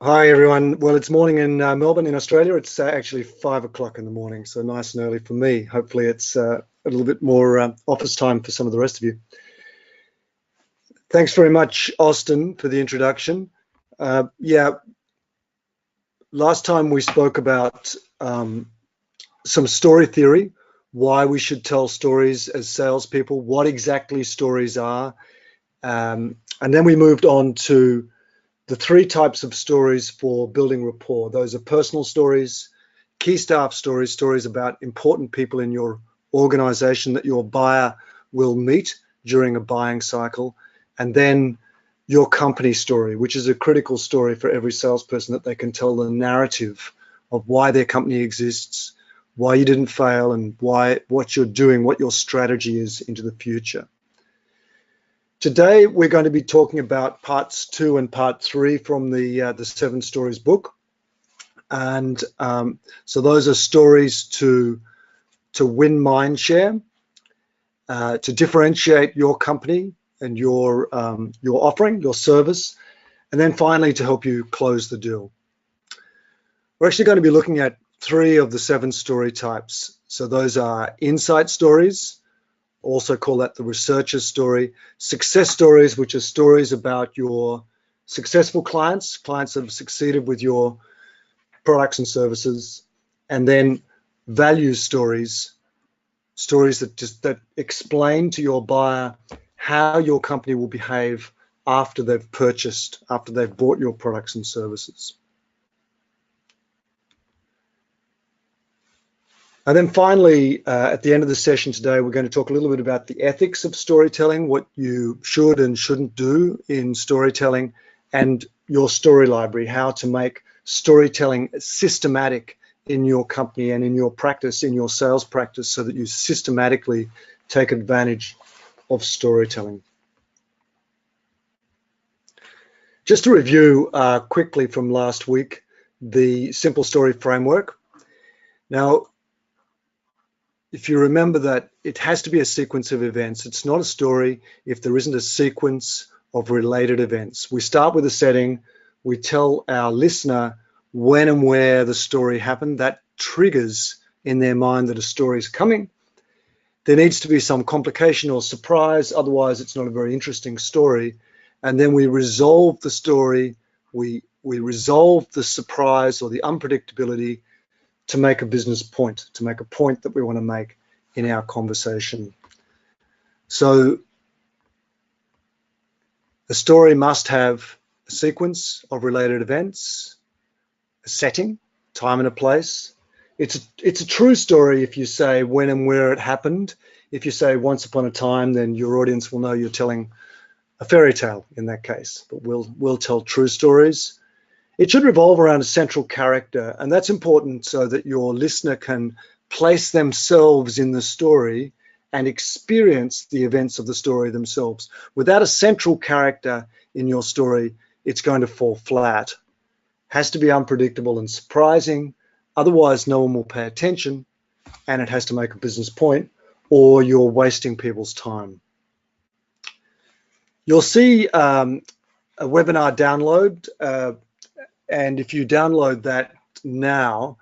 Hi everyone. Well, it's morning in Melbourne in Australia. It's actually 5 o'clock in the morning, so nice and early for me. Hopefully it's a little bit more office time for some of the rest of you. Thanks very much, Austin, for the introduction. Yeah, last time we spoke about some story theory, why we should tell stories as salespeople, what exactly stories are, and then we moved on to the three types of stories for building rapport. Those are personal stories, key staff stories, stories about important people in your organization that your buyer will meet during a buying cycle, and then your company story, which is a critical story for every salesperson, that they can tell the narrative of why their company exists, why you didn't fail, and what you're doing, what your strategy is into the future. Today, we're going to be talking about parts 2 and part 3 from the 7 Stories book. And so those are stories to win mind share, to differentiate your company and your offering, your service, and then finally to help you close the deal. We're actually going to be looking at 3 of the 7 story types. So those are insight stories, also call that the researcher's story, success stories, which are stories about your successful clients that have succeeded with your products and services, and then value stories, stories that explain to your buyer how your company will behave after they've purchased, after they've bought your products and services. And then finally, at the end of the session today, we're going to talk a little bit about the ethics of storytelling, what you should and shouldn't do in storytelling, and your story library, how to make storytelling systematic in your company and in your practice, in your sales practice, so that you systematically take advantage of storytelling. Just to review quickly from last week, the simple story framework. Now, if you remember that it has to be a sequence of events, it's not a story if there isn't a sequence of related events. We start with a setting, we tell our listener when and where the story happened. That triggers in their mind that a story is coming. There needs to be some complication or surprise, otherwise it's not a very interesting story. And then we resolve the story, we resolve the surprise or the unpredictability to make a business point, to make a point that we want to make in our conversation. So a story must have a sequence of related events, a setting, time and a place. It's a true story if you say when and where it happened. If you say once upon a time, then your audience will know you're telling a fairy tale in that case, but we'll tell true stories. It should revolve around a central character, and that's important so that your listener can place themselves in the story and experience the events of the story themselves. Without a central character in your story, it's going to fall flat. It has to be unpredictable and surprising, otherwise no one will pay attention, and it has to make a business point or you're wasting people's time. You'll see a webinar download, and if you download that now,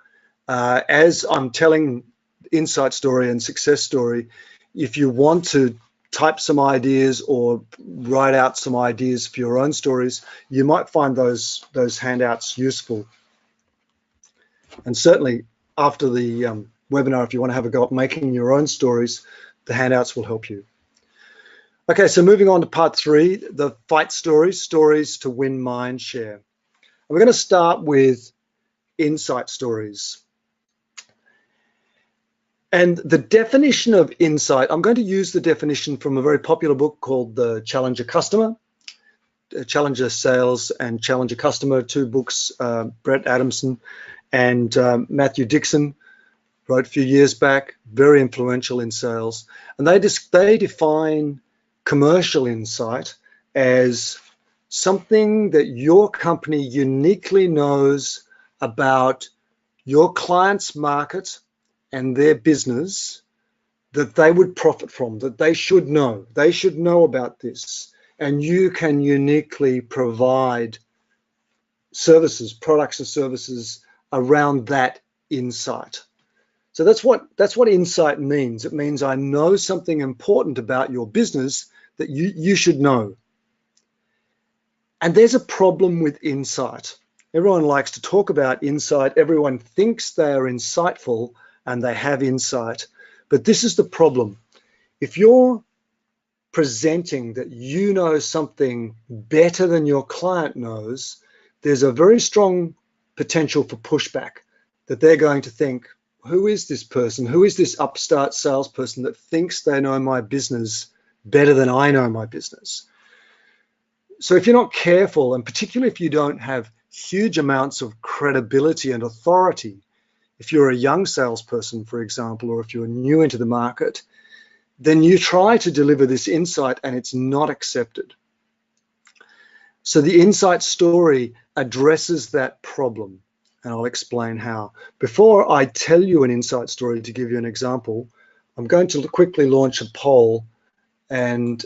as I'm telling insight story and success story, if you want to type some ideas or write out some ideas for your own stories, you might find those handouts useful. And certainly after the webinar, if you want to have a go at making your own stories, the handouts will help you. Okay, so moving on to part 3, the fight stories, stories to win mind share. We're going to start with insight stories. And the definition of insight, I'm going to use the definition from a very popular book called The Challenger Customer, Challenger Sales and Challenger Customer, 2 books, Brett Adamson and Matthew Dixon wrote a few years back, very influential in sales. And they define commercial insight as something that your company uniquely knows about your client's market and their business that they would profit from, that they should know. They should know about this, and you can uniquely provide services, products and services around that insight. So that's what insight means. It means I know something important about your business that you should know. And there's a problem with insight. Everyone likes to talk about insight. Everyone thinks they are insightful and they have insight. But this is the problem. If you're presenting that you know something better than your client knows, there's a very strong potential for pushback, that they're going to think, who is this person? Who is this upstart salesperson that thinks they know my business better than I know my business? So if you're not careful, and particularly if you don't have huge amounts of credibility and authority, if you're a young salesperson, for example, or if you're new into the market, then you try to deliver this insight and it's not accepted. So the insight story addresses that problem, and I'll explain how. Before I tell you an insight story, to give you an example, I'm going to quickly launch a poll, and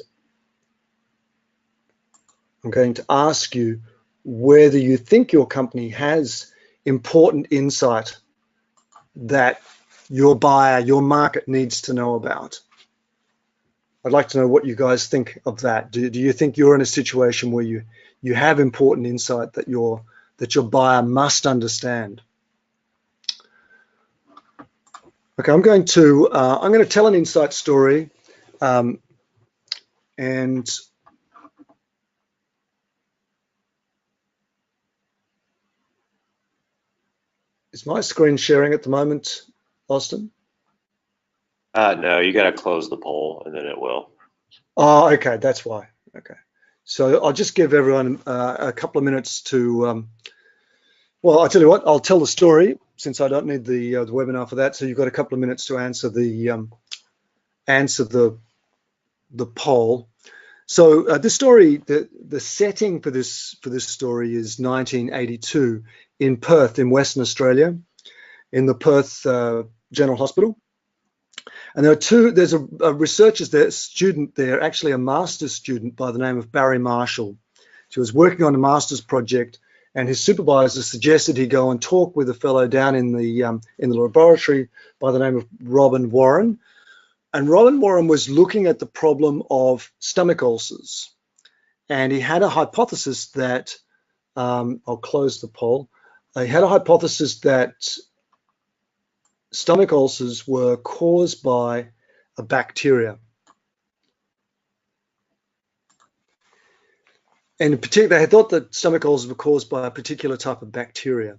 I'm going to ask you whether you think your company has important insight that your buyer, your market needs to know about. I'd like to know what you guys think of that. Do you think you're in a situation where you have important insight that your buyer must understand? Okay, I'm going to tell an insight story, and is my screen sharing at the moment, Austin? No, you got to close the poll and then it will. Oh, okay, that's why. Okay, so I'll just give everyone a couple of minutes to. Well, I'll tell you what. I'll tell the story since I don't need the webinar for that. So you've got a couple of minutes to answer the poll. So this story, the setting for this story is 1982 in Perth, in Western Australia, in the Perth General Hospital. And there's a researcher there, student there, actually a master's student by the name of Barry Marshall. She was working on a master's project, and his supervisor suggested he go and talk with a fellow down in the laboratory by the name of Robin Warren. And Robin Warren was looking at the problem of stomach ulcers. And he had a hypothesis that, I'll close the poll. He had a hypothesis that stomach ulcers were caused by a bacteria. And in particular, they thought that stomach ulcers were caused by a particular type of bacteria.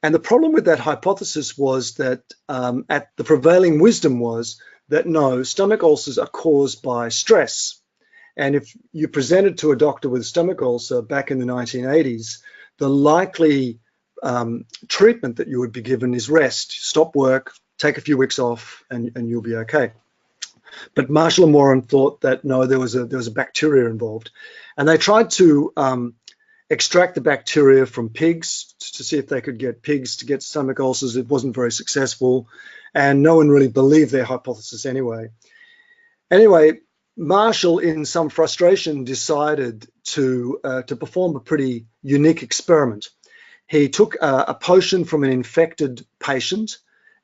And the problem with that hypothesis was that at the prevailing wisdom was that no, stomach ulcers are caused by stress. And if you presented to a doctor with a stomach ulcer back in the 1980s, the likely treatment that you would be given is rest. Stop work, take a few weeks off, and you'll be okay. But Marshall and Warren thought that no, there was a bacteria involved, and they tried to extract the bacteria from pigs to see if they could get pigs to get stomach ulcers. It wasn't very successful, and no one really believed their hypothesis anyway. Anyway, Marshall, in some frustration, decided to perform a pretty unique experiment. He took a potion from an infected patient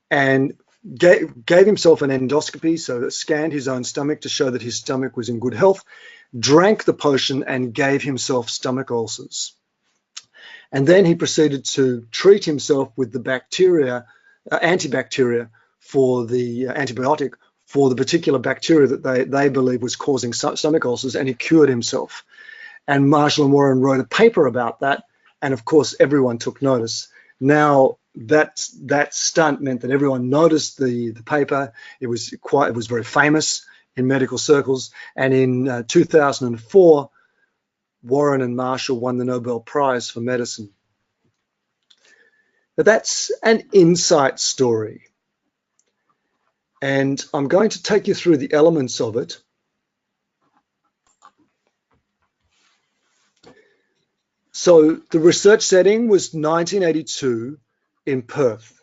and gave himself an endoscopy, so scanned his own stomach to show that his stomach was in good health, drank the potion and gave himself stomach ulcers. And then he proceeded to treat himself with the bacteria, antibacteria, for the antibiotic for the particular bacteria that they believe was causing stomach ulcers, and he cured himself. And Marshall and Warren wrote a paper about that, and of course everyone took notice. Now that stunt meant that everyone noticed the paper. It was very famous in medical circles, and in 2004 Warren and Marshall won the Nobel Prize for medicine. But that's an insight story, and I'm going to take you through the elements of it. So the research setting was 1982 in Perth.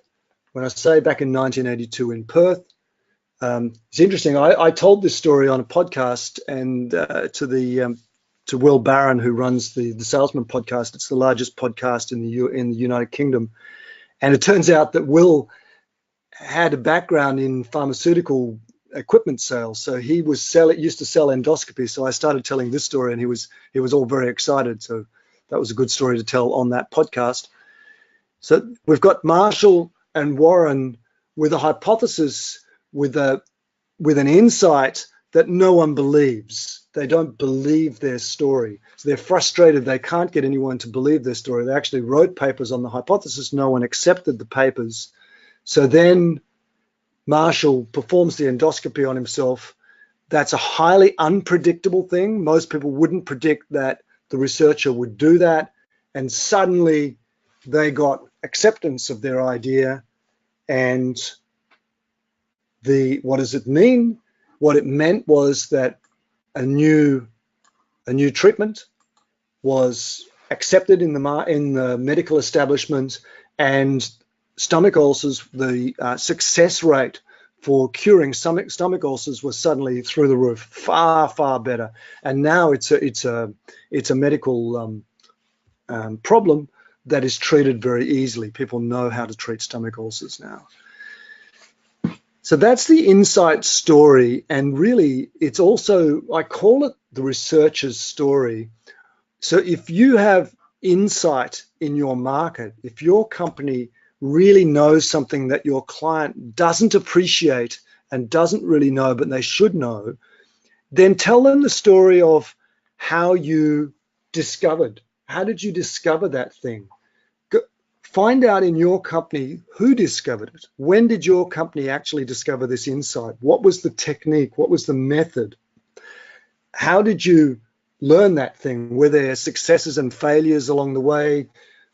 When I say back in 1982 in Perth, it's interesting. I told this story on a podcast and to to Will Barron, who runs the Salesman podcast. It's the largest podcast in the United Kingdom. And it turns out that Will had a background in pharmaceutical equipment sales. So he used to sell endoscopy. So I started telling this story, and he was all very excited. So that was a good story to tell on that podcast. So we've got Marshall and Warren with a hypothesis, with an insight that no one believes. They don't believe their story. So they're frustrated. They can't get anyone to believe their story. They actually wrote papers on the hypothesis. No one accepted the papers. So then Marshall performs the endoscopy on himself. That's a highly unpredictable thing. Most people wouldn't predict that the researcher would do that. And suddenly they got acceptance of their idea. And what does it mean? What it meant was that a new treatment was accepted in the medical establishment, and stomach ulcers, the success rate for curing stomach ulcers was suddenly through the roof, far better. And now it's a medical problem that is treated very easily. People know how to treat stomach ulcers now. So that's the insight story, and really it's also, I call it the researcher's story. So if you have insight in your market, if your company really knows something that your client doesn't appreciate and doesn't really know, but they should know, then tell them the story of how you discovered. How did you discover that thing? Find out in your company who discovered it. When did your company actually discover this insight? What was the technique? What was the method? How did you learn that thing? Were there successes and failures along the way?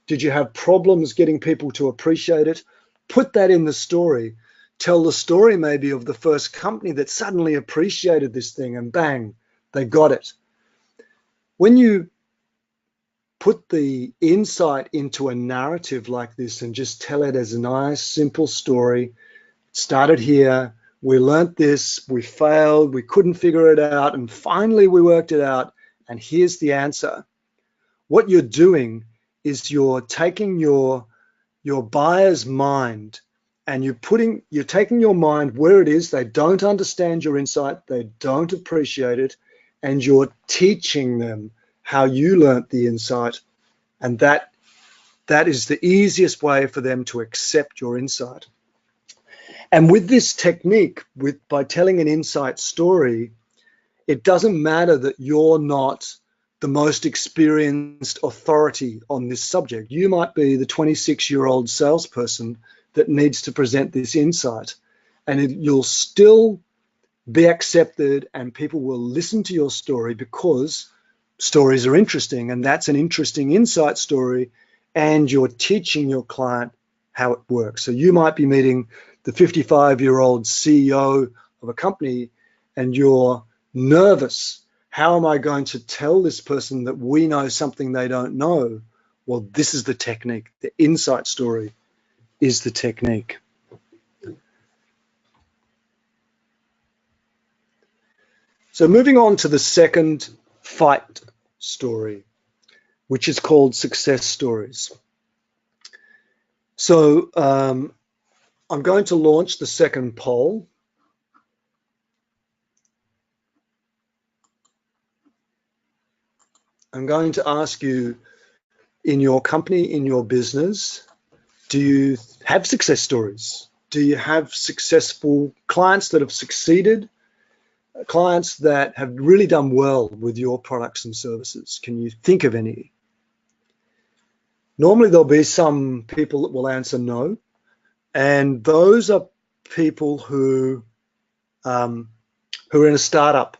Did you have problems getting people to appreciate it? Put that in the story. Tell the story maybe of the first company that suddenly appreciated this thing and bang, they got it. When you put the insight into a narrative like this and just tell it as a nice, simple story, it started here, we learned this, we failed, we couldn't figure it out, and finally we worked it out, and here's the answer. What you're doing is you're taking your buyer's mind and you're taking your mind where it is. They don't understand your insight, they don't appreciate it, and you're teaching them how you learnt the insight, and that is the easiest way for them to accept your insight. And with this technique, by telling an insight story, it doesn't matter that you're not the most experienced authority on this subject. You might be the 26-year-old salesperson that needs to present this insight, and you'll still be accepted, and people will listen to your story because stories are interesting, and that's an interesting insight story, and you're teaching your client how it works. So you might be meeting the 55-year-old CEO of a company, and you're nervous. How am I going to tell this person that we know something they don't know? Well, this is the technique. The insight story is the technique. So moving on to the second fight story, which is called success stories. So I'm going to launch the second poll. I'm going to ask you, in your company, in your business, do you have success stories? Do you have successful clients that have succeeded? Clients that have really done well with your products and services? Can you think of any? Normally there'll be some people that will answer no, and those are people who are in a startup.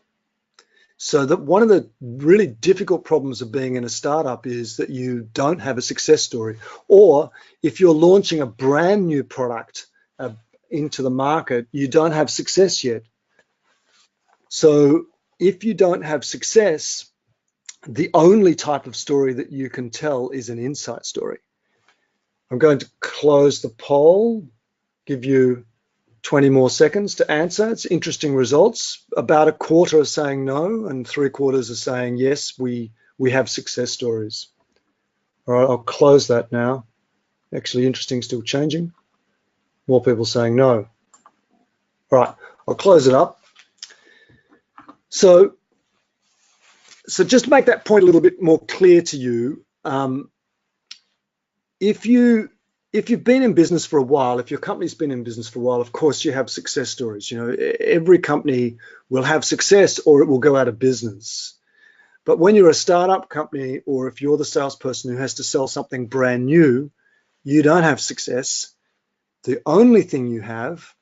So that one of the really difficult problems of being in a startup is that you don't have a success story, or if you're launching a brand new product into the market, you don't have success yet. So if you don't have success, the only type of story that you can tell is an insight story. I'm going to close the poll, give you 20 more seconds to answer. It's interesting results. About a quarter are saying no, and 3/4 are saying yes, we have success stories. All right, I'll close that now. Actually, interesting, still changing. More people saying no. All right, I'll close it up. So just to make that point a little bit more clear to you, if you've been in business for a while, if your company's been in business for a while, of course you have success stories. You know, every company will have success or it will go out of business. But when you're a startup company, or if you're the salesperson who has to sell something brand new, you don't have success. The only thing you have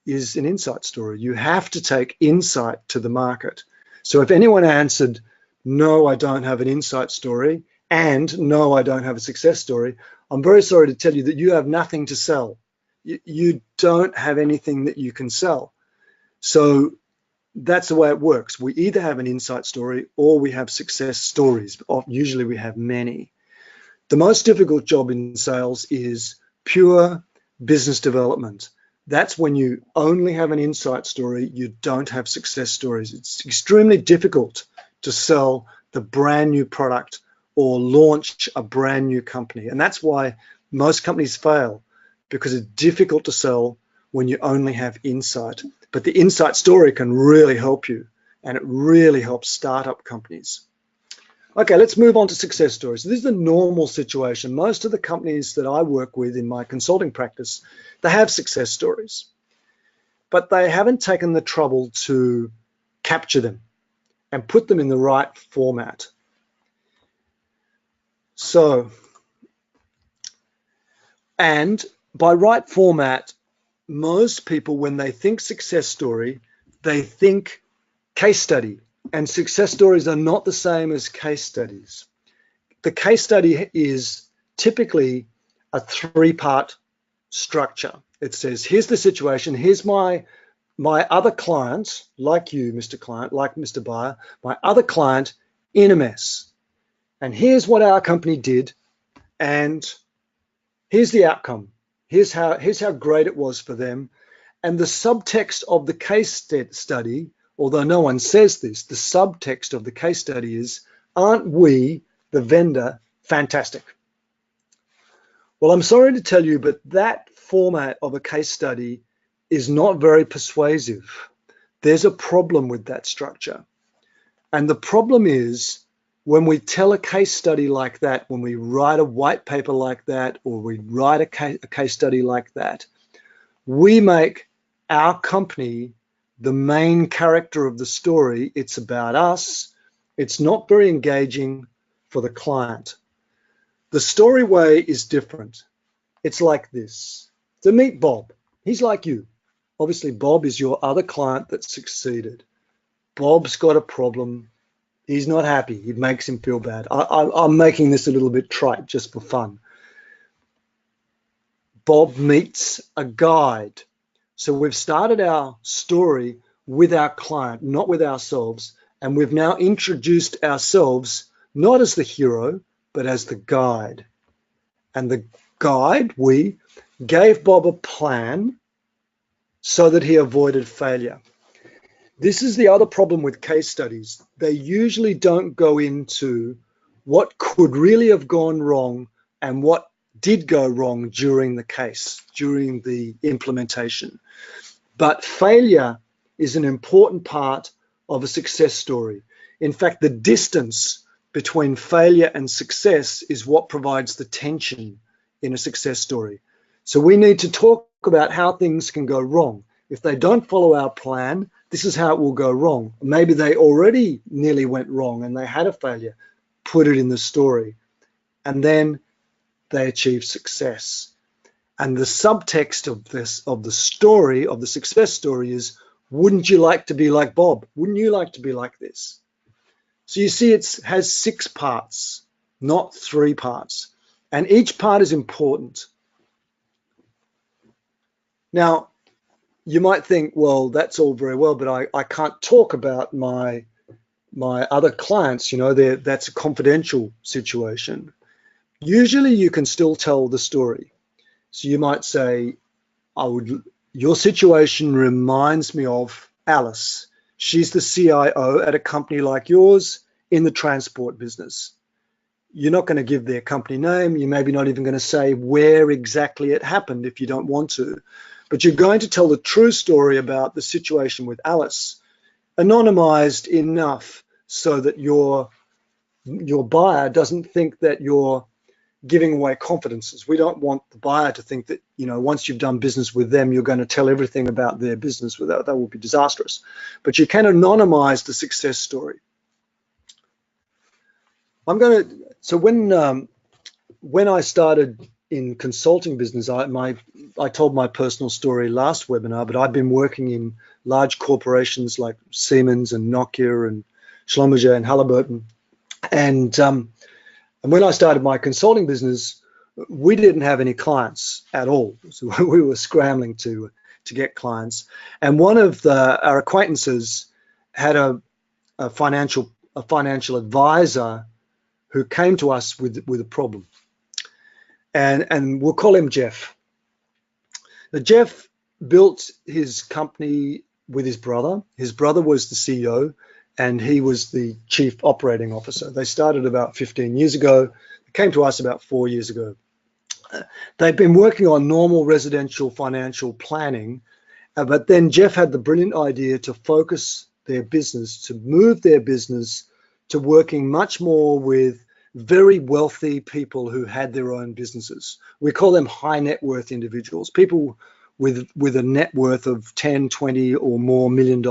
is an insight story. You have to take insight to the market. So if anyone answered, no, I don't have an insight story, and no, I don't have a success story, I'm very sorry to tell you that you have nothing to sell. You don't have anything that you can sell. So that's the way it works. We either have an insight story or we have success stories. Usually we have many. The most difficult job in sales is pure business development. That's when you only have an insight story, you don't have success stories. It's extremely difficult to sell the brand new product or launch a brand new company. And that's why most companies fail, because it's difficult to sell when you only have insight. But the insight story can really help you, and it really helps startup companies. Okay, let's move on to success stories. This is a normal situation. Most of the companies that I work with in my consulting practice, they have success stories, but they haven't taken the trouble to capture them and put them in the right format. So, and by right format, most people, when they think success story, they think case study. And success stories are not the same as case studies. The case study is typically a 3-part structure. It says, here's the situation, here's my other client, like you, Mr. Client, like Mr. Buyer, my other client in a mess. And here's what our company did, and here's the outcome. Here's how great it was for them. And the subtext of the case study, although no one says this, the subtext of the case study is, aren't we, the vendor, fantastic? Well, I'm sorry to tell you, but that format of a case study is not very persuasive. There's a problem with that structure. And the problem is, when we tell a case study like that, when we write a white paper like that, or we write a case study like that, we make our company the main character of the story. It's about us. It's not very engaging for the client. The story way is different. It's like this. So meet Bob. He's like you. Obviously, Bob is your other client that succeeded. Bob's got a problem. He's not happy. It makes him feel bad. I'm making this a little bit trite just for fun. Bob meets a guide. So we've started our story with our client, not with ourselves. And we've now introduced ourselves, not as the hero, but as the guide. And the guide, we gave Bob a plan so that he avoided failure. This is the other problem with case studies. They usually don't go into what could really have gone wrong and what did go wrong during the case, during the implementation. But failure is an important part of a success story. In fact, the distance between failure and success is what provides the tension in a success story. So we need to talk about how things can go wrong. If they don't follow our plan, this is how it will go wrong. Maybe they already nearly went wrong and they had a failure. Put it in the story. And then they achieve success. And the subtext of the story, of the success story is, wouldn't you like to be like Bob? Wouldn't you like to be like this? So you see, it has 6 parts, not 3 parts. And each part is important. Now, you might think, well, that's all very well, but I can't talk about my other clients, you know, that's a confidential situation. Usually you can still tell the story. So you might say, your situation reminds me of Alice. She's the CIO at a company like yours in the transport business. You're not going to give their company name. You're maybe not even going to say where exactly it happened if you don't want to. But you're going to tell the true story about the situation with Alice, anonymized enough so that your buyer doesn't think that you're giving away confidences. We don't want the buyer to think that, once you've done business with them, you're going to tell everything about their business. That would be disastrous. But you can anonymize the success story. So when I started in consulting business, I told my personal story last webinar, but I've been working in large corporations like Siemens and Nokia and Schlumberger and Halliburton. And when I started my consulting business, we didn't have any clients at all. So we were scrambling to get clients. And one of our acquaintances had a financial advisor who came to us with a problem. And we'll call him Jeff. Now, Jeff built his company with his brother. His brother was the CEO, and he was the chief operating officer. They started about 15 years ago. They came to us about 4 years ago. They've been working on normal residential financial planning, but then Jeff had the brilliant idea to focus their business, to move their business to working much more with very wealthy people who had their own businesses. We call them high net worth individuals, people with a net worth of 10, 20 or more $1 million.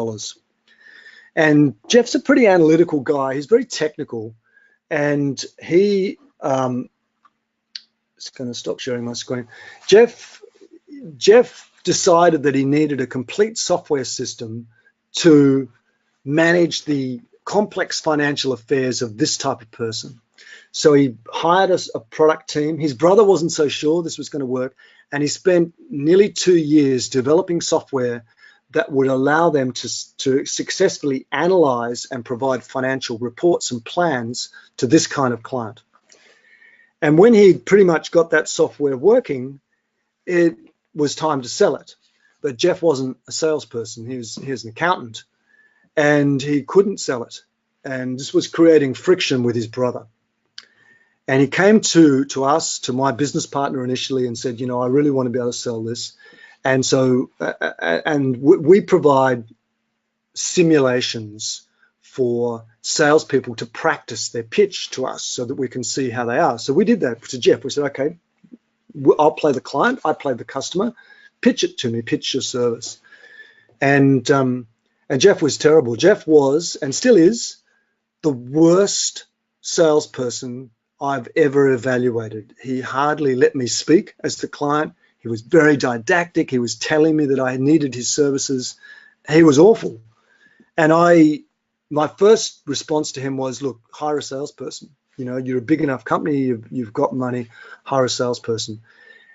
And Jeff's a pretty analytical guy. He's very technical, and he it's going to stop sharing my screen. Jeff decided that he needed a complete software system to manage the complex financial affairs of this type of person. So he hired a product team. His brother wasn't so sure this was going to work, and he spent nearly 2 years developing software that would allow them to successfully analyze and provide financial reports and plans to this kind of client. And when he pretty much got that software working, it was time to sell it. But Jeff wasn't a salesperson. He was an accountant, and he couldn't sell it. And this was creating friction with his brother. And he came to us, to my business partner initially, and said, I really want to be able to sell this. And so, we provide simulations for salespeople to practice their pitch to us so that we can see how they are. So we did that to Jeff. We said, okay, I'll play the client, I play the customer, pitch it to me, pitch your service. And Jeff was terrible. Jeff was, and still is, the worst salesperson I've ever evaluated. He hardly let me speak as the client. He was very didactic. He was telling me that I needed his services. He was awful. And my first response to him was, look, hire a salesperson. You're a big enough company, you've got money, hire a salesperson.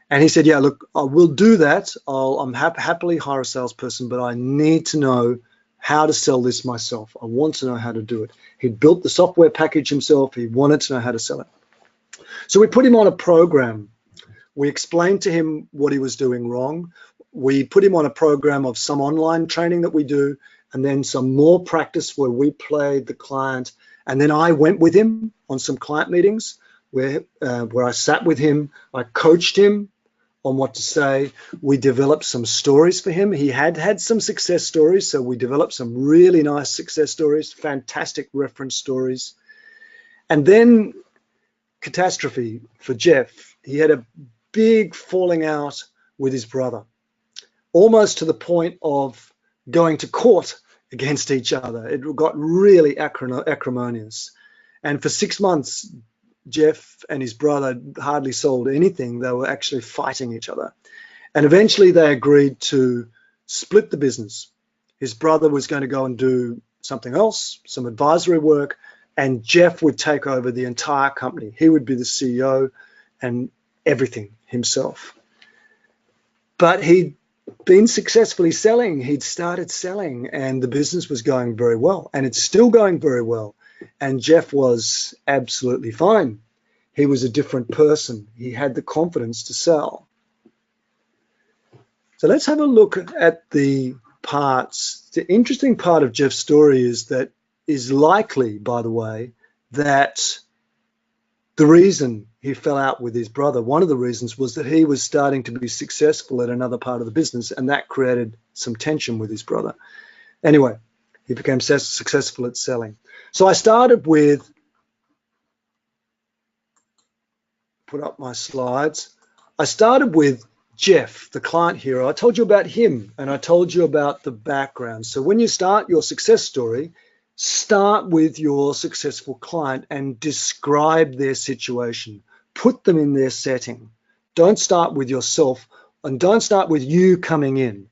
And he said, yeah, look, I will do that. I'm happily hire a salesperson, but I need to know how to sell this myself. I want to know how to do it. He'd built the software package himself. He wanted to know how to sell it. So we put him on a program. We explained to him what he was doing wrong. We put him on a program of some online training that we do, and then some more practice where we played the client. And then I went with him on some client meetings where I sat with him. I coached him on what to say. We developed some stories for him. He had some success stories, so we developed some really nice success stories, fantastic reference stories. And then catastrophe for Jeff. He had a big falling out with his brother, almost to the point of going to court against each other. It got really acrimonious. And for 6 months, Jeff and his brother hardly sold anything. They were actually fighting each other. And eventually they agreed to split the business. His brother was going to go and do something else, some advisory work, and Jeff would take over the entire company. He would be the CEO and everything himself. But he'd been successfully selling. He'd started selling, and the business was going very well, and it's still going very well. And Jeff was absolutely fine. He was a different person. He had the confidence to sell. So let's have a look at the parts. The interesting part of Jeff's story is likely, by the way, that the reason he fell out with his brother, one of the reasons was that he was starting to be successful at another part of the business, and that created some tension with his brother. Anyway, he became successful at selling. So I started with, put up my slides. I started with Jeff, the client hero. I told you about him and I told you about the background. So when you start your success story, start with your successful client and describe their situation. Put them in their setting. Don't start with yourself and don't start with you coming in.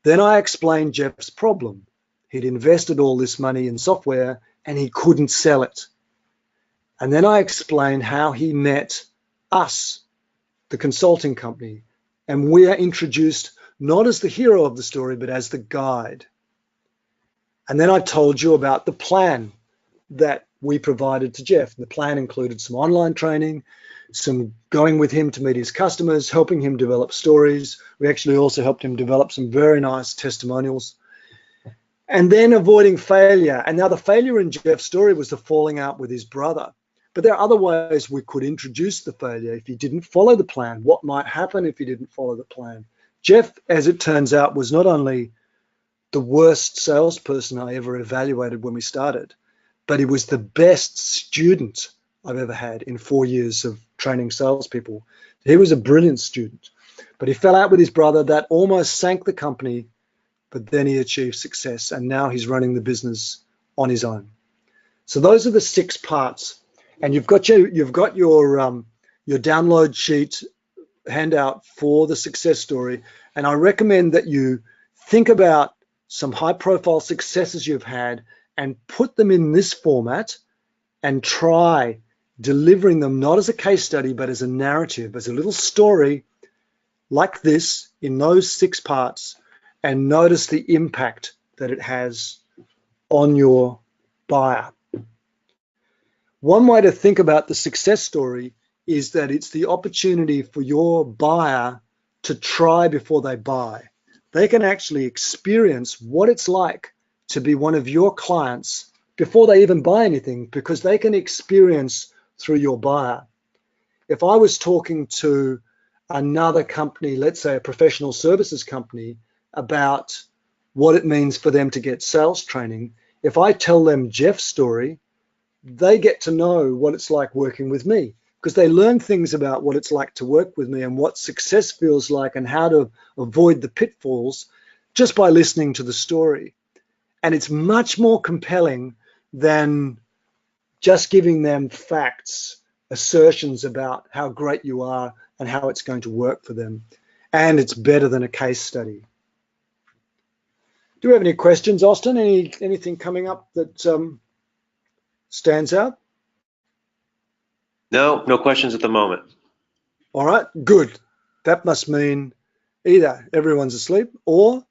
Then I explained Jeff's problem. He'd invested all this money in software and he couldn't sell it. And then I explained how he met us, the consulting company, and we are introduced not as the hero of the story, but as the guide. And then I told you about the plan that we provided to Jeff. The plan included some online training, some going with him to meet his customers, helping him develop stories. We actually also helped him develop some very nice testimonials. And then avoiding failure. And now the failure in Jeff's story was the falling out with his brother. But there are other ways we could introduce the failure. If he didn't follow the plan, what might happen if he didn't follow the plan? Jeff, as it turns out, was not only the worst salesperson I ever evaluated when we started, but he was the best student I've ever had in 4 years of training salespeople. He was a brilliant student, but he fell out with his brother. That almost sank the company, but then he achieved success, and now he's running the business on his own. So those are the 6 parts. And you've got your download sheet handout for the success story. And I recommend that you think about some high-profile successes you've had and put them in this format and try delivering them not as a case study, but as a narrative, as a little story like this in those 6 parts, and notice the impact that it has on your buyer. One way to think about the success story is that it's the opportunity for your buyer to try before they buy. They can actually experience what it's like to be one of your clients before they even buy anything, because they can experience through your buyer. If I was talking to another company, let's say a professional services company, about what it means for them to get sales training, if I tell them Jeff's story, they get to know what it's like working with me, because they learn things about what it's like to work with me and what success feels like and how to avoid the pitfalls just by listening to the story. And it's much more compelling than just giving them facts, assertions about how great you are and how it's going to work for them. And it's better than a case study. Do we have any questions, Austin? Anything coming up that stands out? No questions at the moment. All right, good. That must mean either everyone's asleep or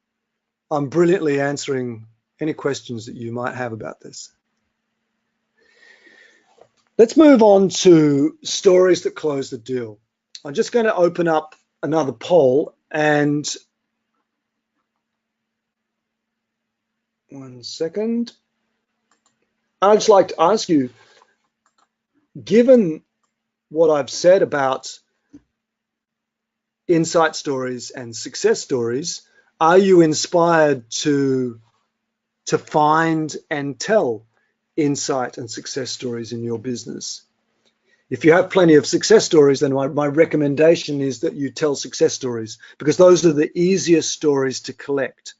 I'm brilliantly answering any questions that you might have about this. Let's move on to stories that close the deal. I'm just going to open up another poll, and one second. I'd just like to ask you, given what I've said about insight stories and success stories, are you inspired to find and tell insight and success stories in your business? If you have plenty of success stories, then my recommendation is that you tell success stories, because those are the easiest stories to collect.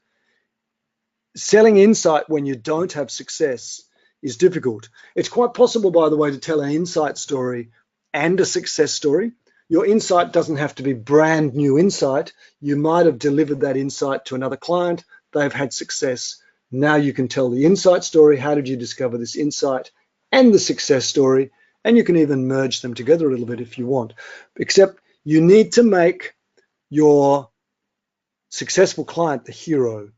Selling insight when you don't have success is difficult. It's quite possible, by the way, to tell an insight story and a success story. Your insight doesn't have to be brand new insight. You might have delivered that insight to another client. They've had success. Now you can tell the insight story. How did you discover this insight? And the success story. And you can even merge them together a little bit if you want. Except you need to make your successful client the hero.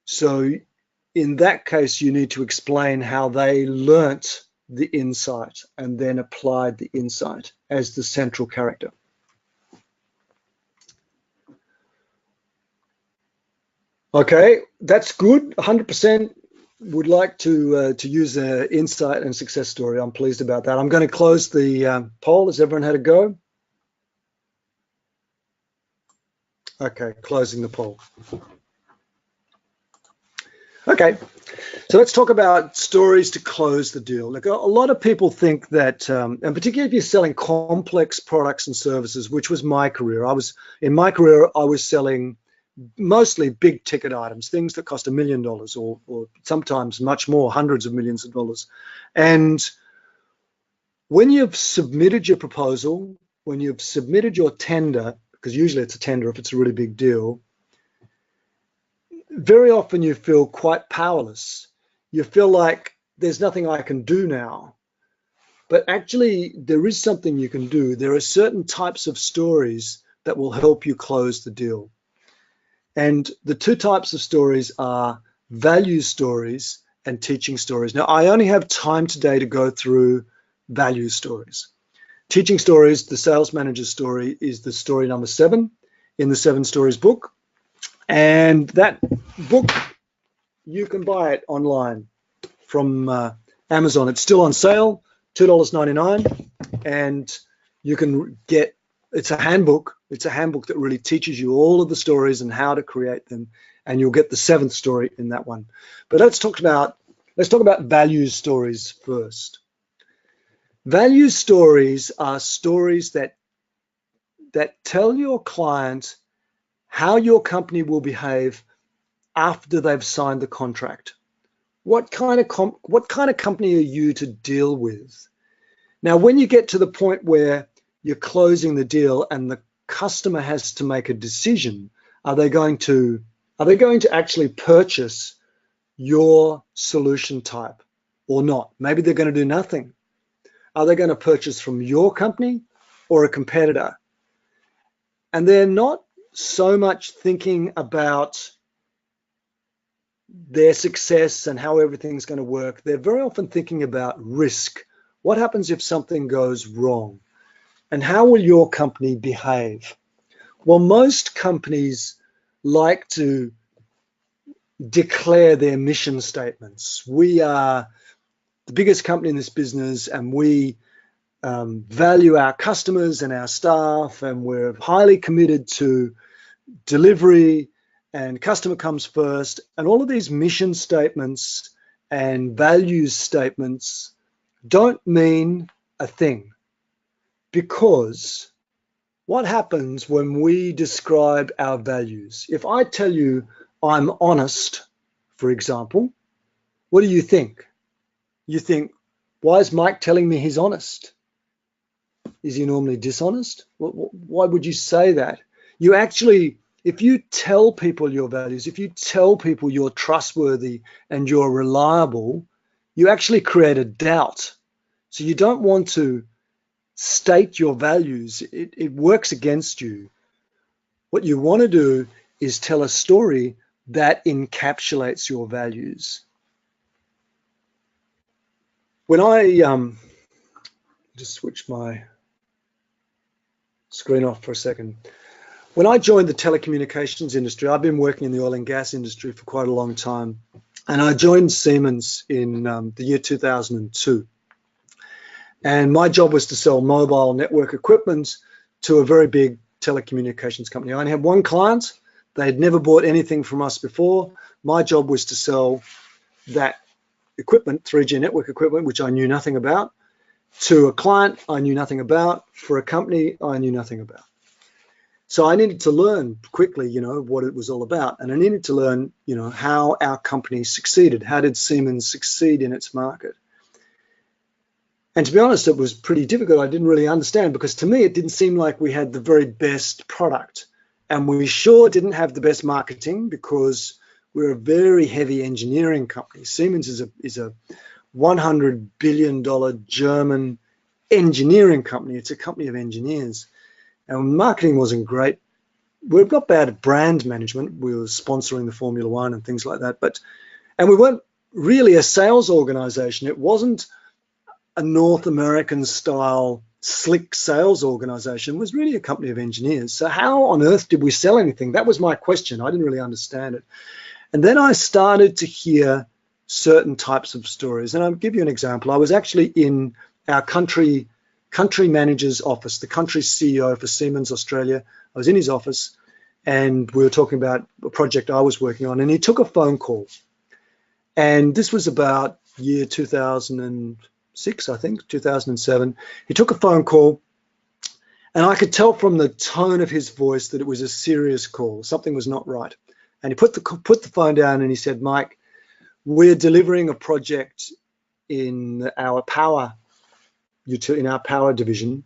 So in that case, you need to explain how they learnt the insight and then applied the insight as the central character. Okay, that's good. 100% would like to use an insight and success story. I'm pleased about that. I'm going to close the poll. Has everyone had a go? Okay, closing the poll. Okay, so let's talk about stories to close the deal. Like a lot of people think that, and particularly if you're selling complex products and services, which was my career. In my career, I was selling mostly big ticket items, things that cost $1 million or sometimes much more, hundreds of millions of dollars. And when you've submitted your proposal, when you've submitted your tender, because usually it's a tender if it's a really big deal, very often you feel quite powerless. You feel like there's nothing I can do now. But actually, there is something you can do. There are certain types of stories that will help you close the deal. And the two types of stories are value stories and teaching stories. Now, I only have time today to go through value stories. Teaching stories, the sales manager's story, is the story number 7 in the 7 Stories book. And that book, you can buy it online from Amazon. It's still on sale, $2.99. And you can get, it's a handbook. It's a handbook that really teaches you all of the stories and how to create them. And you'll get the 7th story in that one. But let's talk about value stories first. Value stories are stories that tell your client how your company will behave after they've signed the contract. What kind of company are you to deal with? Now, when you get to the point where you're closing the deal and the customer has to make a decision, are they going to actually purchase your solution type or not? Maybe they're going to do nothing. Are they going to purchase from your company or a competitor? And they're not so much thinking about their success and how everything's going to work. They're very often thinking about risk. What happens if something goes wrong? And how will your company behave? Well, most companies like to declare their mission statements. We are the biggest company in this business, and we value our customers and our staff, and we're highly committed to delivery, and customer comes first. And all of these mission statements and values statements don't mean a thing, because what happens when we describe our values? If I tell you I'm honest, for example, what do you think? You think, why is Mike telling me he's honest? Is he normally dishonest? Why would you say that? You actually, if you tell people your values, if you tell people you're trustworthy and you're reliable, you actually create a doubt. So you don't want to state your values. It works against you. What you want to do is tell a story that encapsulates your values. When I just switch my screen off for a second. When I joined the telecommunications industry, I've been working in the oil and gas industry for quite a long time. And I joined Siemens in the year 2002. And my job was to sell mobile network equipment to a very big telecommunications company. I only had one client. They had never bought anything from us before. My job was to sell that equipment, 3G network equipment, which I knew nothing about, to a client I knew nothing about, for a company I knew nothing about. So I needed to learn quickly, what it was all about. And I needed to learn, how our company succeeded. How did Siemens succeed in its market? And to be honest, it was pretty difficult. I didn't really understand, because to me, it didn't seem like we had the very best product. And we sure didn't have the best marketing, because we're a very heavy engineering company. Siemens is a $100 billion German engineering company. It's a company of engineers. And marketing wasn't great. We've got bad brand management. We were sponsoring the Formula One and things like that. And we weren't really a sales organization. It wasn't a North American style slick sales organization was really a company of engineers. So how on earth did we sell anything? That was my question. I didn't really understand it. And then I started to hear certain types of stories. And I'll give you an example. I was actually in our country manager's office, the country CEO for Siemens Australia. I was in his office and we were talking about a project I was working on, and he took a phone call. And this was about year 2006, I think, 2007. He took a phone call, and I could tell from the tone of his voice that it was a serious call. Something was not right. And he put the phone down and he said, "Mike, we're delivering a project in our power division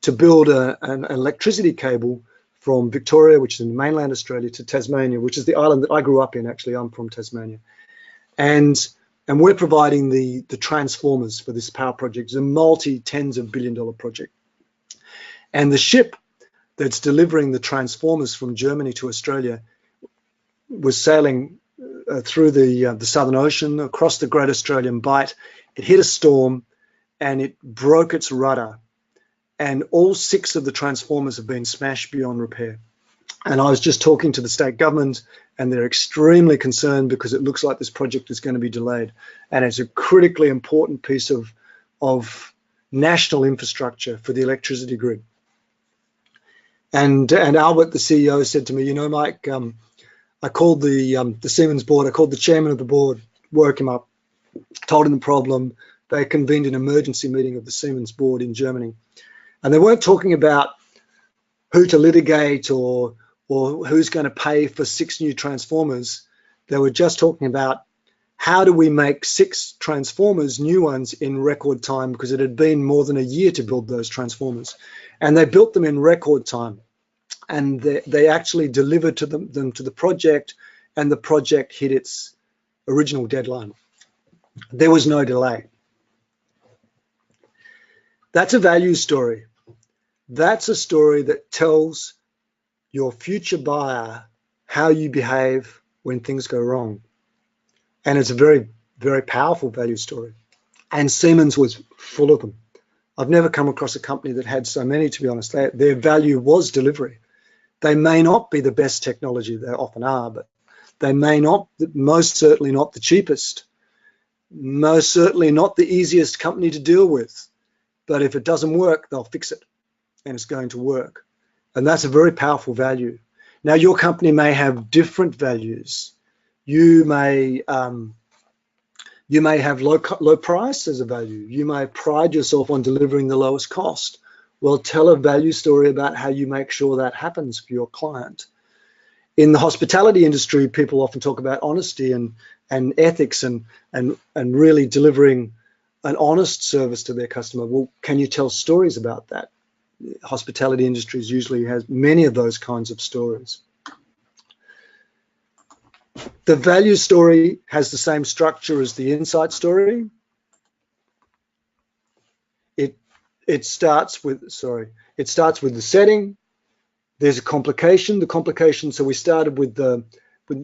to build an electricity cable from Victoria, which is in mainland Australia, to Tasmania, which is the island that I grew up in. Actually, I'm from Tasmania. And we're providing the transformers for this power project. It's a multi-tens of billion-dollar project. And the ship that's delivering the transformers from Germany to Australia was sailing through the Southern Ocean, across the Great Australian Bight. It hit a storm and it broke its rudder. And all 6 of the transformers have been smashed beyond repair. And I was just talking to the state government, and they're extremely concerned because it looks like this project is going to be delayed. And it's a critically important piece of national infrastructure for the electricity grid. And Albert, the CEO, said to me, "You know, Mike, I called the Siemens board. I called the chairman of the board, woke him up, told him the problem. They convened an emergency meeting of the Siemens board in Germany. And they weren't talking about who to litigate or who's going to pay for 6 new transformers. They were just talking about how do we make 6 transformers, new ones, in record time, because it had been more than a year to build those transformers. And they built them in record time. And they actually delivered to them to the project, and the project hit its original deadline. There was no delay. That's a value story. That's a story that tells your future buyer how you behave when things go wrong. And it's a very, very powerful value story. And Siemens was full of them. I've never come across a company that had so many, to be honest. Their value was delivery. They may not be the best technology, they often are, but they may not, most certainly not the cheapest, most certainly not the easiest company to deal with. But if it doesn't work, they'll fix it, and it's going to work. And that's a very powerful value. Now, your company may have different values. You may have low price as a value. You may pride yourself on delivering the lowest cost. Well, tell a value story about how you make sure that happens for your client. In the hospitality industry, people often talk about honesty and ethics and really delivering an honest service to their customer. Well, can you tell stories about that? Hospitality industries usually has many of those kinds of stories. The value story has the same structure as the insight story. It starts with the setting. There's a complication. The complication. So we started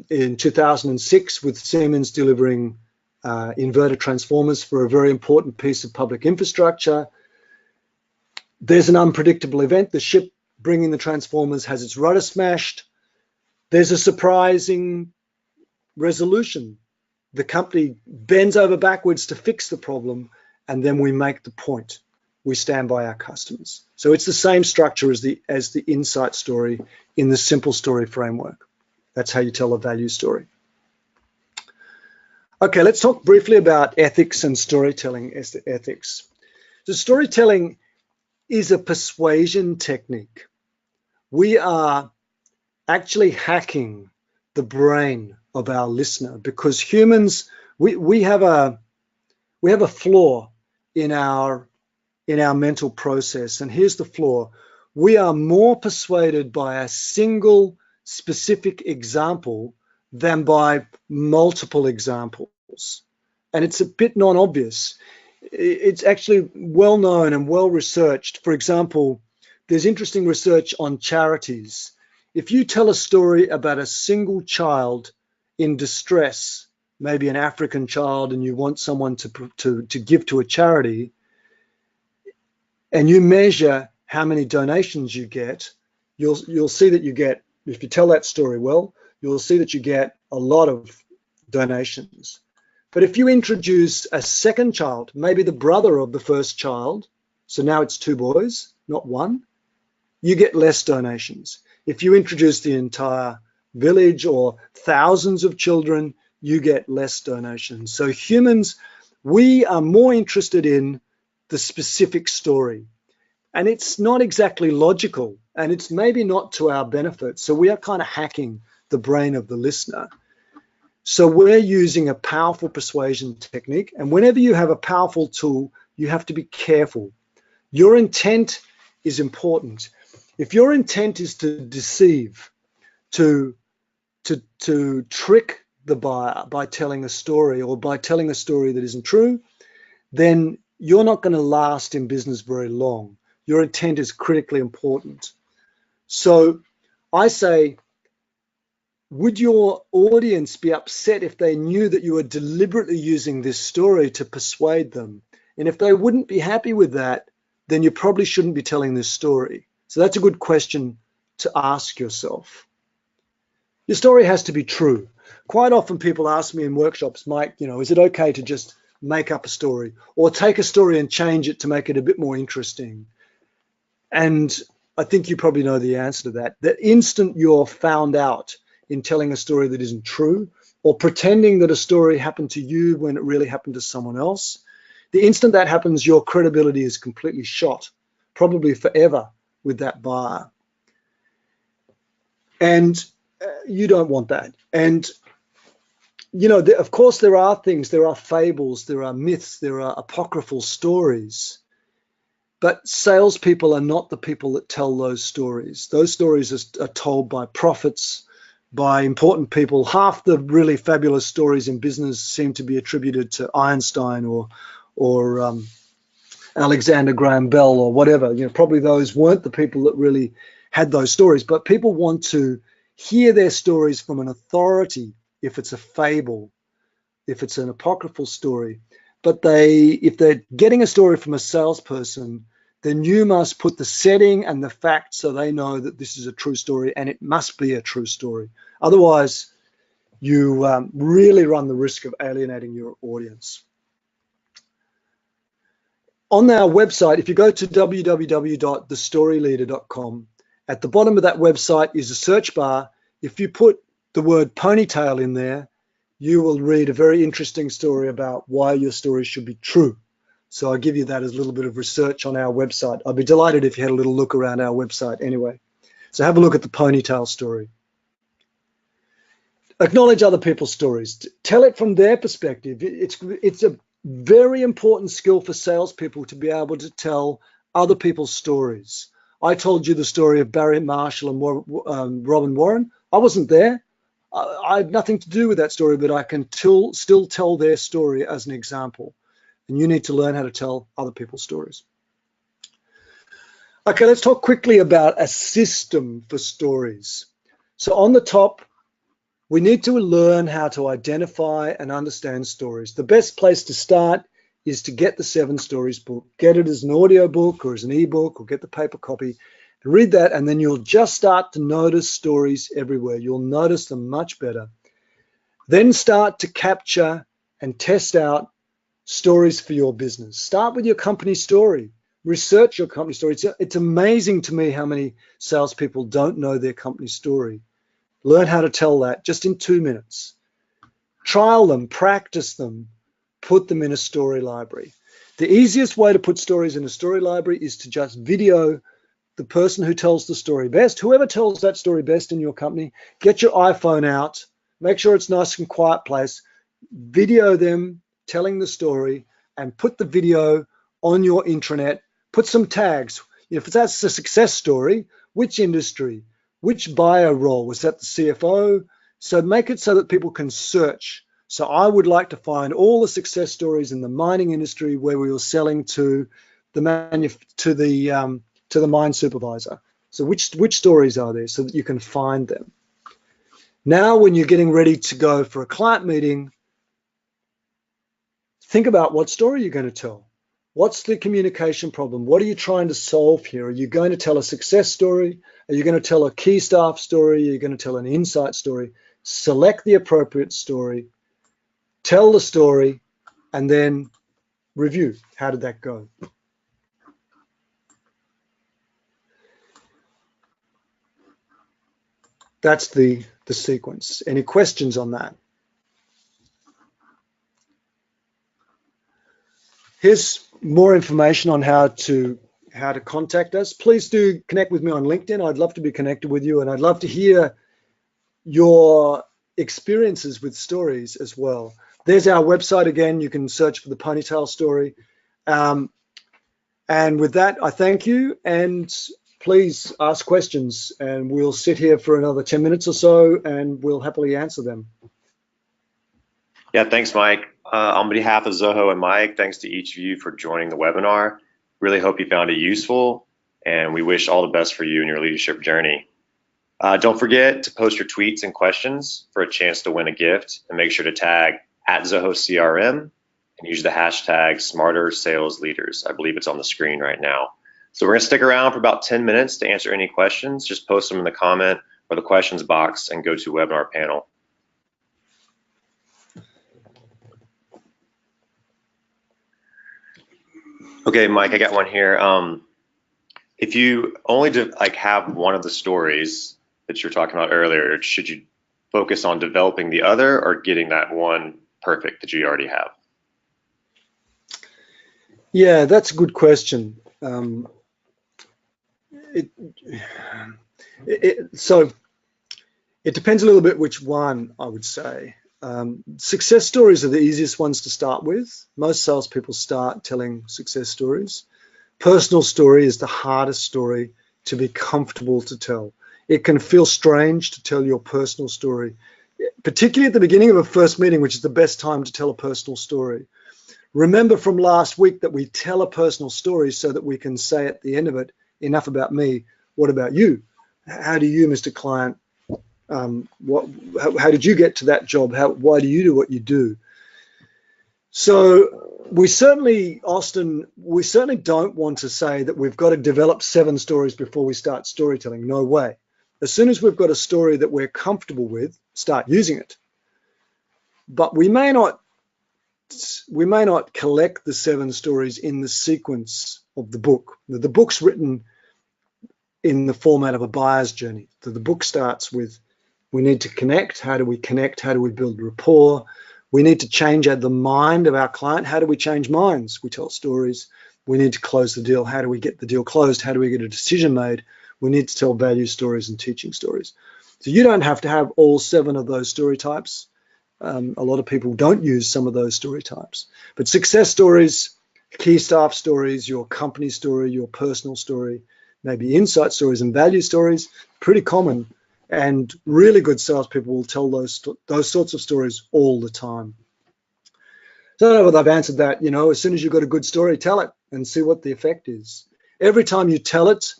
in 2006 with Siemens delivering inverter transformers for a very important piece of public infrastructure. There's an unpredictable event. The ship bringing the transformers has its rudder smashed. There's a surprising resolution. The company bends over backwards to fix the problem, and then we make the point. We stand by our customers. So it's the same structure as the insight story in the simple story framework. That's how you tell a value story. Okay, let's talk briefly about ethics and storytelling ethics. So storytelling is a persuasion technique. We are actually hacking the brain of our listener, because humans, we have a flaw in our mental process. And here's the flaw. We are more persuaded by a single specific example than by multiple examples. And it's a bit non-obvious. It's actually well known and well researched. For example, there's interesting research on charities. If you tell a story about a single child in distress, maybe an African child, and you want someone to give to a charity, and you measure how many donations you get, you'll see that you get, if you tell that story well, you'll see that you get a lot of donations. But if you introduce a second child, maybe the brother of the first child, so now it's 2 boys, not 1, you get less donations. If you introduce the entire village or thousands of children, you get less donations. So humans, we are more interested in the specific story. And it's not exactly logical, and it's maybe not to our benefit. So we are kind of hacking the brain of the listener. So we're using a powerful persuasion technique. And whenever you have a powerful tool, you have to be careful. Your intent is important. If your intent is to deceive, to trick the buyer by telling a story, or by telling a story that isn't true, then you're not going to last in business very long. Your intent is critically important. So I say, would your audience be upset if they knew that you were deliberately using this story to persuade them? And if they wouldn't be happy with that, then you probably shouldn't be telling this story. So that's a good question to ask yourself. Your story has to be true. Quite often people ask me in workshops, Mike, is it okay to just make up a story or take a story and change it to make it a bit more interesting? And I think you probably know the answer to that. The instant you're found out in telling a story that isn't true, or pretending that a story happened to you when it really happened to someone else, the instant that happens, your credibility is completely shot, probably forever, with that buyer. And you don't want that. And of course there are things, there are fables, there are myths, there are apocryphal stories. But salespeople are not the people that tell those stories. Those stories are told by prophets, by important people. Half the really fabulous stories in business seem to be attributed to Einstein or Alexander Graham Bell or whatever. Probably those weren't the people that really had those stories. But people want to hear their stories from an authority if it's a fable, if it's an apocryphal story. But if they're getting a story from a salesperson, then you must put the setting and the facts so they know that this is a true story, and it must be a true story. Otherwise, you really run the risk of alienating your audience. On our website, if you go to www.thestoryleader.com, at the bottom of that website is a search bar. If you put the word ponytail in there, you will read a very interesting story about why your story should be true. So I'll give you that as a little bit of research on our website. I'd be delighted if you had a little look around our website anyway. So have a look at the ponytail story. Acknowledge other people's stories. Tell it from their perspective. It's a very important skill for salespeople to be able to tell other people's stories. I told you the story of Barry Marshall and Robin Warren. I wasn't there. I had nothing to do with that story, but I can still tell their story as an example. And you need to learn how to tell other people's stories. Okay, let's talk quickly about a system for stories. So on the top, we need to learn how to identify and understand stories. The best place to start is to get the 7 Stories book. Get it as an audio book or as an ebook, or get the paper copy. Read that, and then you'll just start to notice stories everywhere. You'll notice them much better. Then start to capture and test out stories for your business. Start with your company story. Research your company story. It's amazing to me how many salespeople don't know their company story. Learn how to tell that just in 2 minutes. Trial them, practice them, put them in a story library. The easiest way to put stories in a story library is to just video the person who tells the story best. Whoever tells that story best in your company, get your iPhone out, make sure it's nice and quiet place, video them telling the story, and put the video on your intranet. Put some tags. If that's a success story, which industry, which buyer role, was that the CFO? So make it so that people can search. So I would like to find all the success stories in the mining industry where we were selling to the mine supervisor. So which stories are there so that you can find them? Now, when you're getting ready to go for a client meeting, think about what story you're going to tell. What's the communication problem? What are you trying to solve here? Are you going to tell a success story? Are you going to tell a key staff story? Are you going to tell an insight story? Select the appropriate story, tell the story, and then review. How did that go? That's the sequence. Any questions on that? Here's more information on how to contact us. Please do connect with me on LinkedIn. I'd love to be connected with you, and I'd love to hear your experiences with stories as well. There's our website again. You can search for the ponytail story. And with that, I thank you, and please ask questions, and we'll sit here for another 10 minutes or so, and we'll happily answer them. Yeah, thanks, Mike. On behalf of Zoho and Mike, thanks to each of you for joining the webinar. Really hope you found it useful, and we wish all the best for you in your leadership journey. Don't forget to post your tweets and questions for a chance to win a gift, and make sure to tag @ZohoCRM and use the hashtag #SmarterSalesLeaders. I believe it's on the screen right now. So we're gonna stick around for about 10 minutes to answer any questions. Just post them in the comment or the questions box and go to webinar panel. Okay, Mike, I got one here. If you only have one of the stories that you were talking about earlier, should you focus on developing the other or getting that one perfect that you already have? Yeah, that's a good question. So it depends a little bit which one, I would say. Success stories are the easiest ones to start with. Most salespeople start telling success stories. Personal story is the hardest story to be comfortable to tell. It can feel strange to tell your personal story, particularly at the beginning of a first meeting, which is the best time to tell a personal story. Remember from last week that we tell a personal story so that we can say at the end of it, enough about me, what about you? How do you, Mr. Client, how did you get to that job? Why do you do what you do? So we certainly don't want to say that we've got to develop 7 stories before we start storytelling. No way. As soon as we've got a story that we're comfortable with, start using it. But we may not collect the 7 stories in the sequence of the book. The book's written in the format of a buyer's journey. So the book starts with, we need to connect. How do we connect? How do we build rapport? We need to change the mind of our client. How do we change minds? We tell stories. We need to close the deal. How do we get the deal closed? How do we get a decision made? We need to tell value stories and teaching stories. So you don't have to have all 7 of those story types. A lot of people don't use some of those story types. But success stories, key staff stories, your company story, your personal story, maybe insight stories and value stories, pretty common. And really good salespeople will tell those sorts of stories all the time. So I don't know whether I've answered that. As soon as you've got a good story, tell it and see what the effect is. Every time you tell it,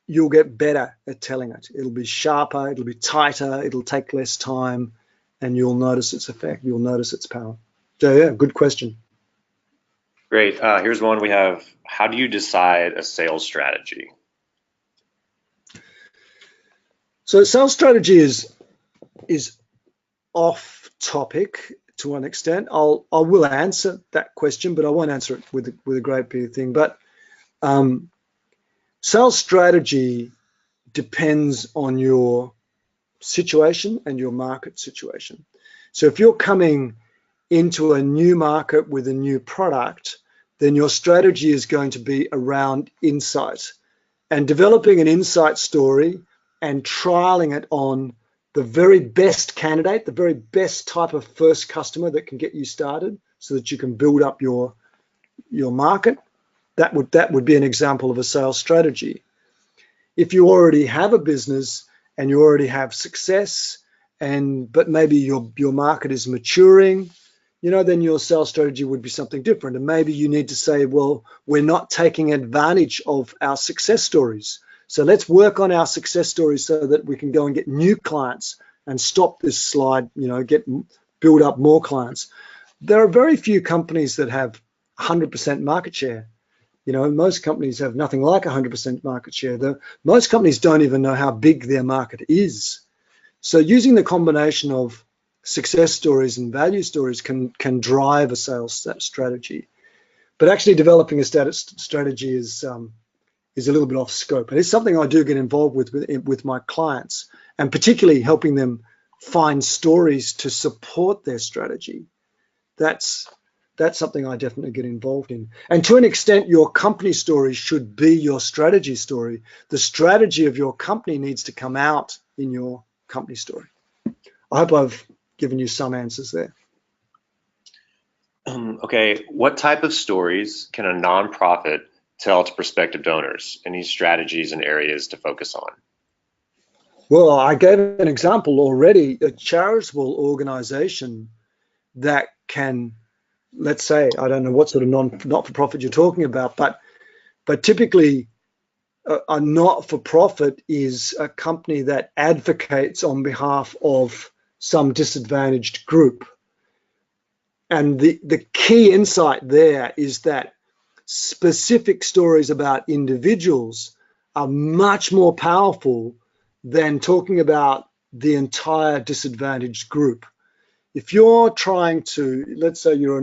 you'll get better at telling it. It'll be sharper, it'll be tighter, it'll take less time, and you'll notice its effect, you'll notice its power. So yeah, good question. Great. Here's one we have. How do you decide a sales strategy? So sales strategy is off topic to an extent. I will answer that question, but I won't answer it with a great big thing. But sales strategy depends on your situation and your market situation. So if you're coming into a new market with a new product, then your strategy is going to be around insight and developing an insight story and trialing it on the very best candidate, the very best type of first customer that can get you started so that you can build up your market. That would be an example of a sales strategy. If you already have a business and you already have success, but maybe your market is maturing, then your sales strategy would be something different. And maybe you need to say, well, we're not taking advantage of our success stories. So let's work on our success stories so that we can go and get new clients and stop this slide, build up more clients. There are very few companies that have 100% market share. You know, most companies have nothing like 100% market share. Most companies don't even know how big their market is. So using the combination of success stories and value stories can drive a sales strategy. But actually developing a strategy is a little bit off scope. And it's something I do get involved with my clients, and particularly helping them find stories to support their strategy. That's something I definitely get involved in. And to an extent, your company story should be your strategy story. The strategy of your company needs to come out in your company story. I hope I've given you some answers there. Okay, what type of stories can a nonprofit tell to prospective donors? Any strategies and areas to focus on? Well, I gave an example already, a charitable organization that can, let's say, I don't know what sort of not-for-profit you're talking about, but typically a not-for-profit is a company that advocates on behalf of some disadvantaged group. And the key insight there is that specific stories about individuals are much more powerful than talking about the entire disadvantaged group. If you're trying to, let's say you're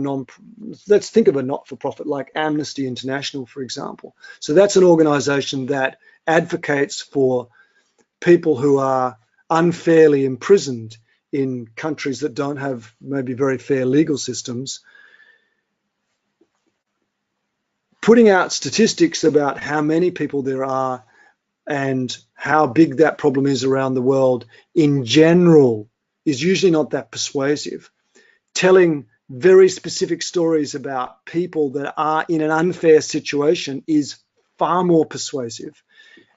let's think of a not-for-profit like Amnesty International, for example. So that's an organization that advocates for people who are unfairly imprisoned in countries that don't have maybe very fair legal systems. Putting out statistics about how many people there are and how big that problem is around the world in general is usually not that persuasive. Telling very specific stories about people that are in an unfair situation is far more persuasive.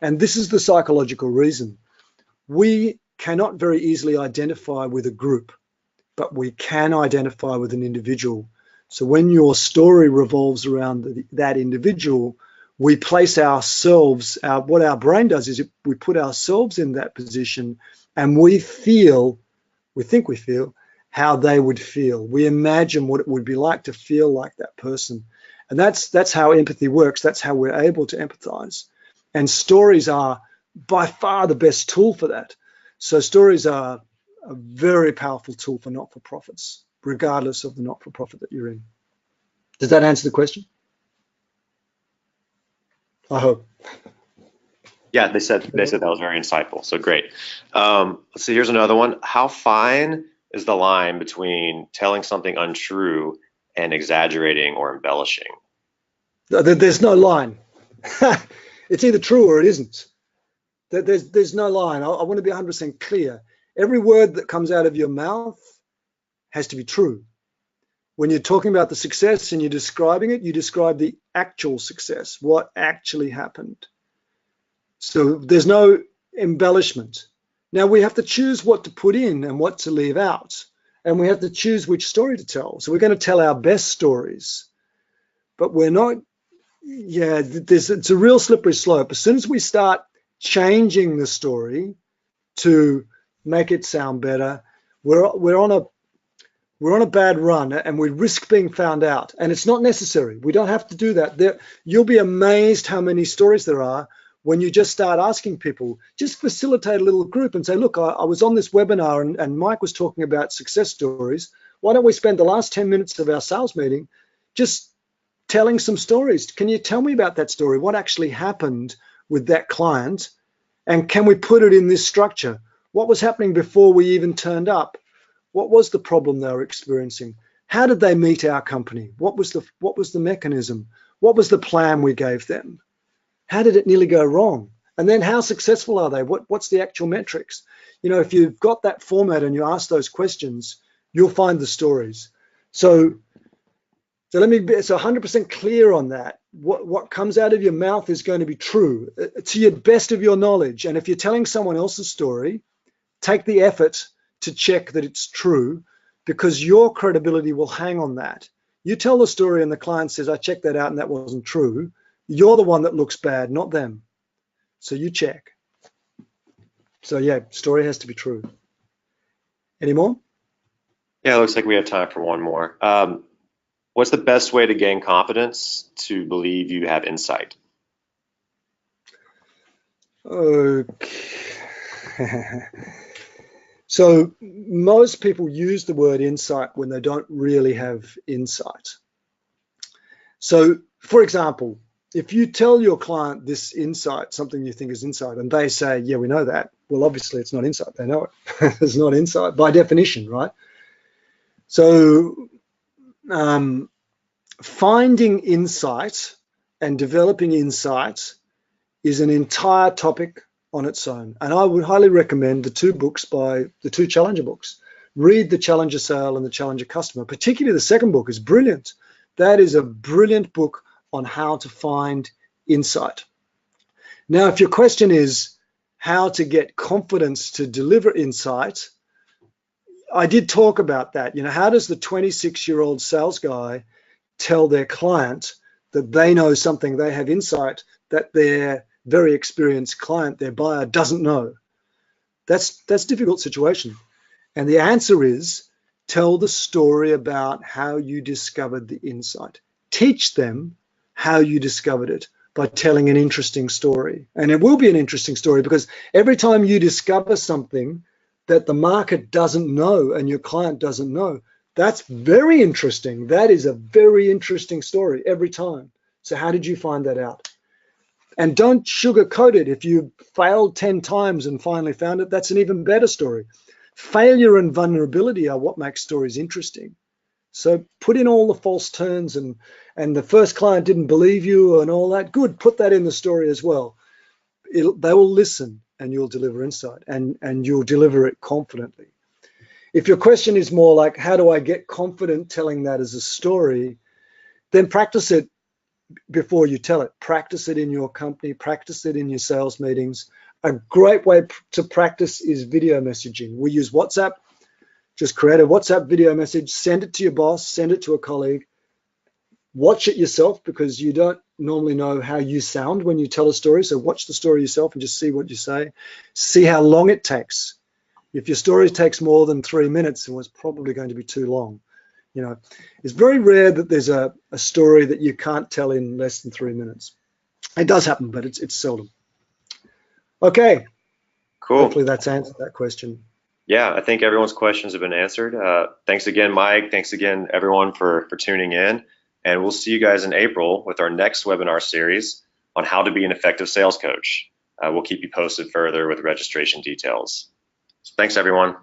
And this is the psychological reason. We cannot very easily identify with a group, but we can identify with an individual. So when your story revolves around that individual, we place ourselves, what our brain does is we put ourselves in that position, and we think we feel how they would feel. We imagine what it would be like to feel like that person. And that's how empathy works. That's how we're able to empathize. And stories are by far the best tool for that. So stories are a very powerful tool for not-for-profits, regardless of the not-for-profit that you're in. Does that answer the question? I hope. Yeah, they said that was very insightful. So great. Let's see. Here's another one. How fine is the line between telling something untrue and exaggerating or embellishing? There's no line. It's either true or it isn't. There's no line. I want to be 100% clear. Every word that comes out of your mouth has to be true. When you're talking about the success and you're describing it, you describe the actual success, what actually happened. So there's no embellishment. Now we have to choose what to put in and what to leave out. And we have to choose which story to tell. So we're going to tell our best stories, but we're not, it's a real slippery slope. As soon as we start changing the story to make it sound better, we're on a bad run, and we risk being found out. And it's not necessary. We don't have to do that. You'll be amazed how many stories there are when you just start asking people. Just facilitate a little group and say, look, I was on this webinar and Mike was talking about success stories. Why don't we spend the last 10 minutes of our sales meeting just telling some stories? Can you tell me about that story? What actually happened with that client? And can we put it in this structure? What was happening before we even turned up? What was the problem they were experiencing? How did they meet our company? What was the mechanism? What was the plan we gave them? How did it nearly go wrong? And then how successful are they? What's the actual metrics? You know, if you've got that format and you ask those questions, you'll find the stories. So let me be 100% clear on that. What comes out of your mouth is going to be true to your best of your knowledge. And if you're telling someone else's story, take the effort to check that it's true, because your credibility will hang on that. You tell the story and the client says, I checked that out and that wasn't true. You're the one that looks bad, not them. So you check. So yeah, story has to be true. Any more? Yeah, it looks like we have time for one more. What's the best way to gain confidence to believe you have insight? Okay. So most people use the word insight when they don't really have insight. So, for example, if you tell your client this insight, something you think is insight, and they say, yeah, we know that, well, obviously it's not insight. They know it. It's not insight by definition, right? So finding insight and developing insight is an entire topic on its own. And I would highly recommend the two Challenger books. Read The Challenger Sale and The Challenger Customer. Particularly the second book is brilliant. That is a brilliant book on how to find insight. Now, if your question is how to get confidence to deliver insight, I did talk about that. You know, how does the 26-year-old sales guy tell their client that they know something, they have insight that their very experienced client, their buyer, doesn't know? That's a difficult situation. And the answer is tell the story about how you discovered the insight. Teach them how you discovered it by telling an interesting story. And it will be an interesting story because every time you discover something that the market doesn't know and your client doesn't know, that's very interesting. That is a very interesting story every time. So how did you find that out? And don't sugarcoat it. If you failed 10 times and finally found it, that's an even better story. Failure and vulnerability are what makes stories interesting. So put in all the false turns and the first client didn't believe you and all that. Good, put that in the story as well. They will listen and you'll deliver insight and you'll deliver it confidently. If your question is more like, how do I get confident telling that as a story, then practice it before you tell it. Practice it in your company, practice it in your sales meetings. A great way to practice is video messaging. We use WhatsApp. Just create a WhatsApp video message, send it to your boss, send it to a colleague. Watch it yourself because you don't normally know how you sound when you tell a story. So watch the story yourself and just see what you say. See how long it takes. If your story takes more than 3 minutes, it was probably going to be too long. You know, it's very rare that there's a story that you can't tell in less than 3 minutes. It does happen, but it's seldom. Okay. Cool. Hopefully that's answered that question. Yeah, I think everyone's questions have been answered. Thanks again, Mike. Thanks again, everyone, for tuning in. And we'll see you guys in April with our next webinar series on how to be an effective sales coach. We'll keep you posted further with registration details. So thanks, everyone.